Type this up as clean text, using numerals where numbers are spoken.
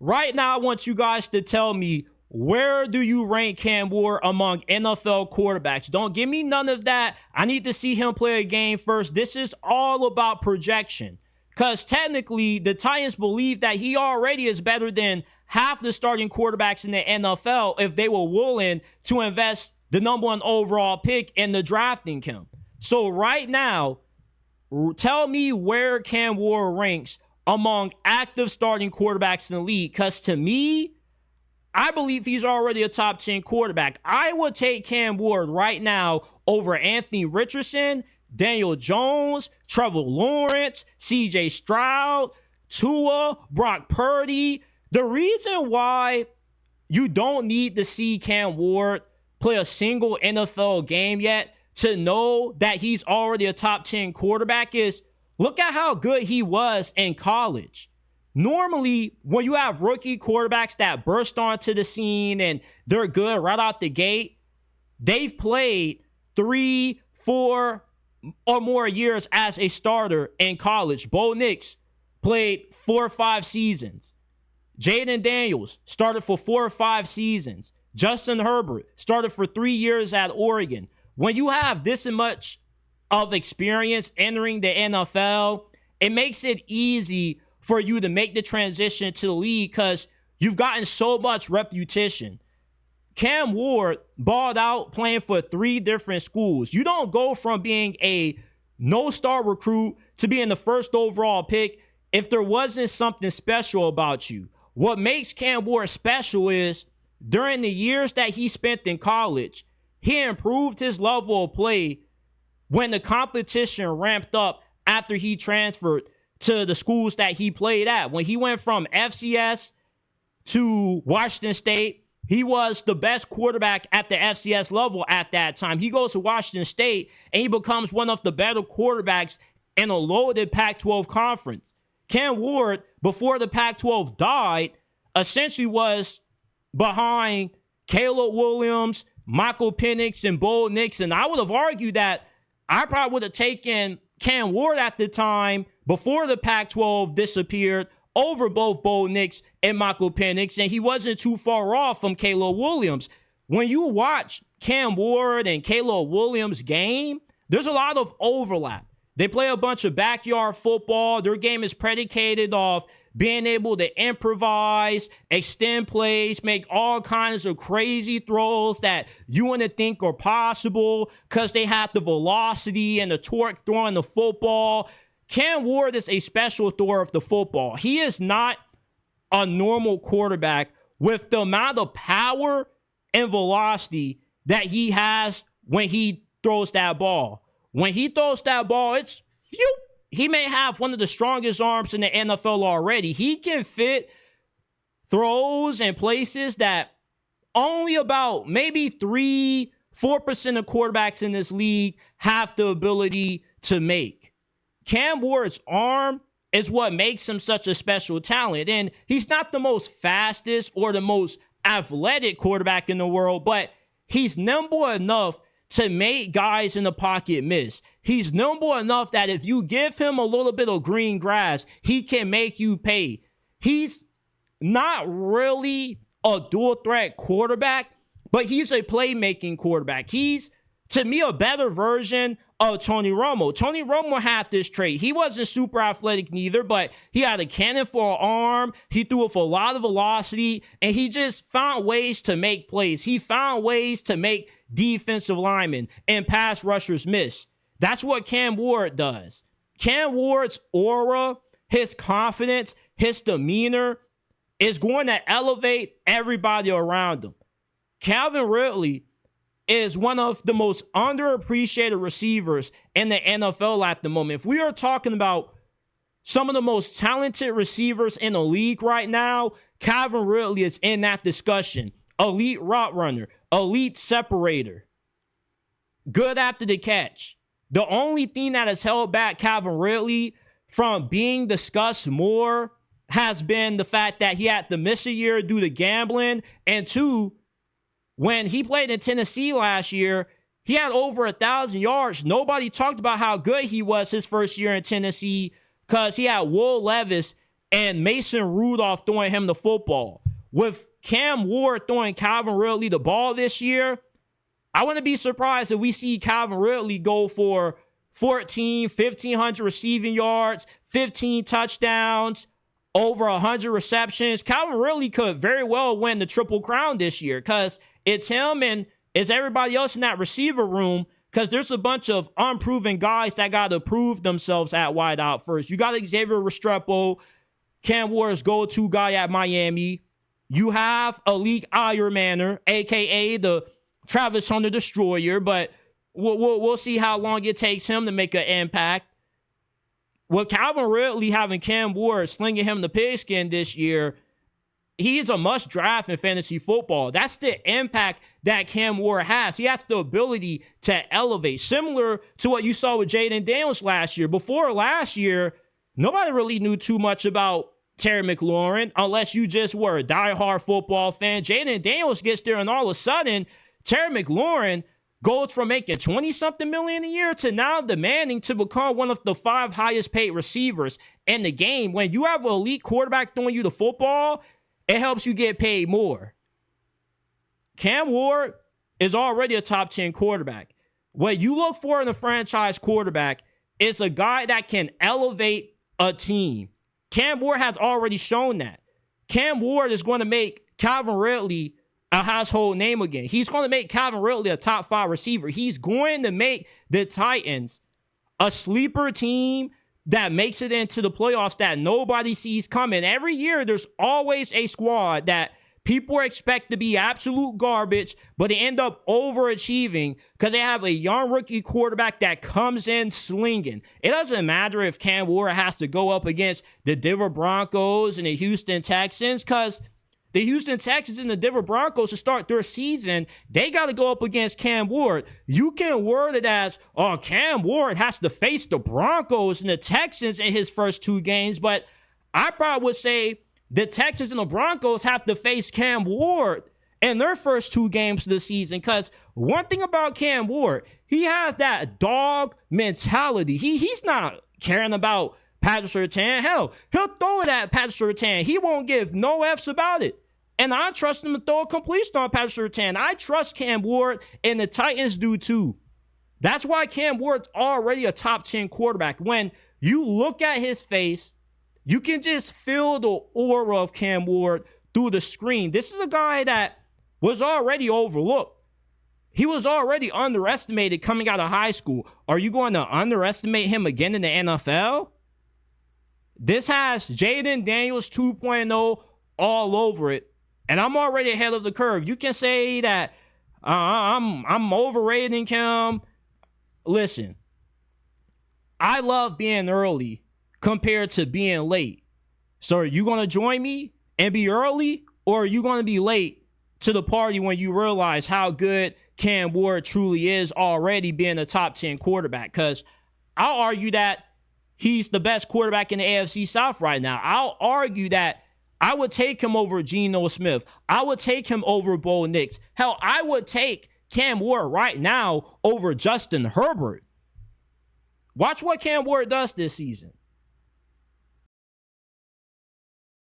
Right now, I want you guys to tell me, where do you rank Cam Ward among NFL quarterbacks? Don't give me none of that. I need to see him play a game first. This is all about projection. Because technically, the Titans believe that he already is better than half the starting quarterbacks in the NFL if they were willing to invest the #1 overall pick in the drafting him. So right now, tell me where Cam Ward ranks among active starting quarterbacks in the league. Because to me, I believe he's already a top 10 quarterback. I would take Cam Ward right now over Anthony Richardson, Daniel Jones, Trevor Lawrence, CJ Stroud, Tua, Brock Purdy. The reason why you don't need to see Cam Ward play a single NFL game yet to know that he's already a top 10 quarterback is, look at how good he was in college. Normally, when you have rookie quarterbacks that burst onto the scene and they're good right out the gate, they've played 3, 4 or more years as a starter in college. Bo Nix played 4 or 5 seasons. Jaden Daniels started for 4 or 5 seasons. Justin Herbert started for 3 years at Oregon. When you have this much of experience entering the NFL, it makes it easy for you to make the transition to the league because you've gotten so much reputation. Cam Ward balled out playing for 3 different schools. You don't go from being a no-star recruit to being the first overall pick if there wasn't something special about you. What makes Cam Ward special is during the years that he spent in college, he improved his level of play when the competition ramped up after he transferred to the schools that he played at. When he went from FCS to Washington State, he was the best quarterback at the FCS level at that time. He goes to Washington State and he becomes one of the better quarterbacks in a loaded Pac-12 conference. Cam Ward, before the Pac-12 died, essentially was behind Caleb Williams, Michael Penix, and Bo Nix. And I would have argued that I probably would have taken Cam Ward at the time before the Pac-12 disappeared over both Bo Nix and Michael Penix, and he wasn't too far off from Caleb Williams. When you watch Cam Ward and Caleb Williams' game, there's a lot of overlap. They play a bunch of backyard football. Their game is predicated off being able to improvise, extend plays, make all kinds of crazy throws that you wouldn't think are possible because they have the velocity and the torque throwing the football. Cam Ward is a special thrower of the football. He is not a normal quarterback with the amount of power and velocity that he has when he throws that ball. When he throws that ball, it's phew. He may have one of the strongest arms in the NFL already. He can fit throws in places that only about maybe 3-4% of quarterbacks in this league have the ability to make. Cam Ward's arm is what makes him such a special talent. And he's not the most fastest or the most athletic quarterback in the world, but he's nimble enough to make guys in the pocket miss. He's nimble enough that if you give him a little bit of green grass, he can make you pay. He's not really a dual threat quarterback, but he's a playmaking quarterback. He's, to me, a better version of Tony Romo. Tony Romo had this trait. He wasn't super athletic neither, but he had a cannon for an arm. He threw it for a lot of velocity, and he just found ways to make plays. He found ways to make defensive linemen and pass rushers miss. That's what Cam Ward does. Cam Ward's aura, his confidence, his demeanor is going to elevate everybody around him. Calvin Ridley is one of the most underappreciated receivers in the NFL at the moment. If we are talking about some of the most talented receivers in the league right now, Calvin Ridley is in that discussion. Elite route runner, elite separator, good after the catch. The only thing that has held back Calvin Ridley from being discussed more has been the fact that he had to miss a year due to gambling, and 2, when he played in Tennessee last year, he had over 1,000 yards. Nobody talked about how good he was his first year in Tennessee because he had Will Levis and Mason Rudolph throwing him the football. With Cam Ward throwing Calvin Ridley the ball this year, I wouldn't be surprised if we see Calvin Ridley go for 1,500 receiving yards, 15 touchdowns, over 100 receptions. Calvin Ridley could very well win the Triple Crown this year because it's him and it's everybody else in that receiver room, because there's a bunch of unproven guys that got to prove themselves at wideout first. You got Xavier Restrepo, Cam Ward's go-to guy at Miami. You have elite Iron Manor, a.k.a. the Travis Hunter Destroyer, but we'll see how long it takes him to make an impact. With Calvin Ridley having Cam Ward slinging him the pigskin this year, he is a must-draft in fantasy football. That's the impact that Cam Ward has. He has the ability to elevate, similar to what you saw with Jaden Daniels last year. Before last year, nobody really knew too much about Terry McLaurin, unless you just were a diehard football fan. Jaden Daniels gets there, and all of a sudden, Terry McLaurin goes from making 20-something million a year to now demanding to become one of the 5 highest paid receivers in the game. When you have an elite quarterback throwing you the football, it helps you get paid more. Cam Ward is already a top 10 quarterback. What you look for in a franchise quarterback is a guy that can elevate a team. Cam Ward has already shown that. Cam Ward is going to make Calvin Ridley a household name again. He's going to make Calvin Ridley a top 5 receiver. He's going to make the Titans a sleeper team that makes it into the playoffs that nobody sees coming. Every year, there's always a squad that people expect to be absolute garbage, but they end up overachieving because they have a young rookie quarterback that comes in slinging. It doesn't matter if Cam Ward has to go up against the Denver Broncos and the Houston Texans, because the Houston Texans and the Denver Broncos to start their season, they got to go up against Cam Ward. You can word it as, oh, Cam Ward has to face the Broncos and the Texans in his first 2 games, but I probably would say the Texans and the Broncos have to face Cam Ward in their first 2 games of the season, because one thing about Cam Ward, he has that dog mentality. He's not caring about Patrick Surtain. Hell, he'll throw it at Patrick Surtain. He won't give no F's about it. And I trust him to throw a completion on Patrick Surtain. I trust Cam Ward, and the Titans do too. That's why Cam Ward's already a top 10 quarterback. When you look at his face, you can just feel the aura of Cam Ward through the screen. This is a guy that was already overlooked. He was already underestimated coming out of high school. Are you going to underestimate him again in the NFL? This has Jaden Daniels 2.0 all over it, and I'm already ahead of the curve. You can say that I'm overrating him. Listen, I love being early compared to being late. So are you going to join me and be early, or are you going to be late to the party when you realize how good Cam Ward truly is, already being a top 10 quarterback? Because I'll argue that he's the best quarterback in the AFC South right now. I'll argue that I would take him over Geno Smith. I would take him over Bo Nix. Hell, I would take Cam Ward right now over Justin Herbert. Watch what Cam Ward does this season.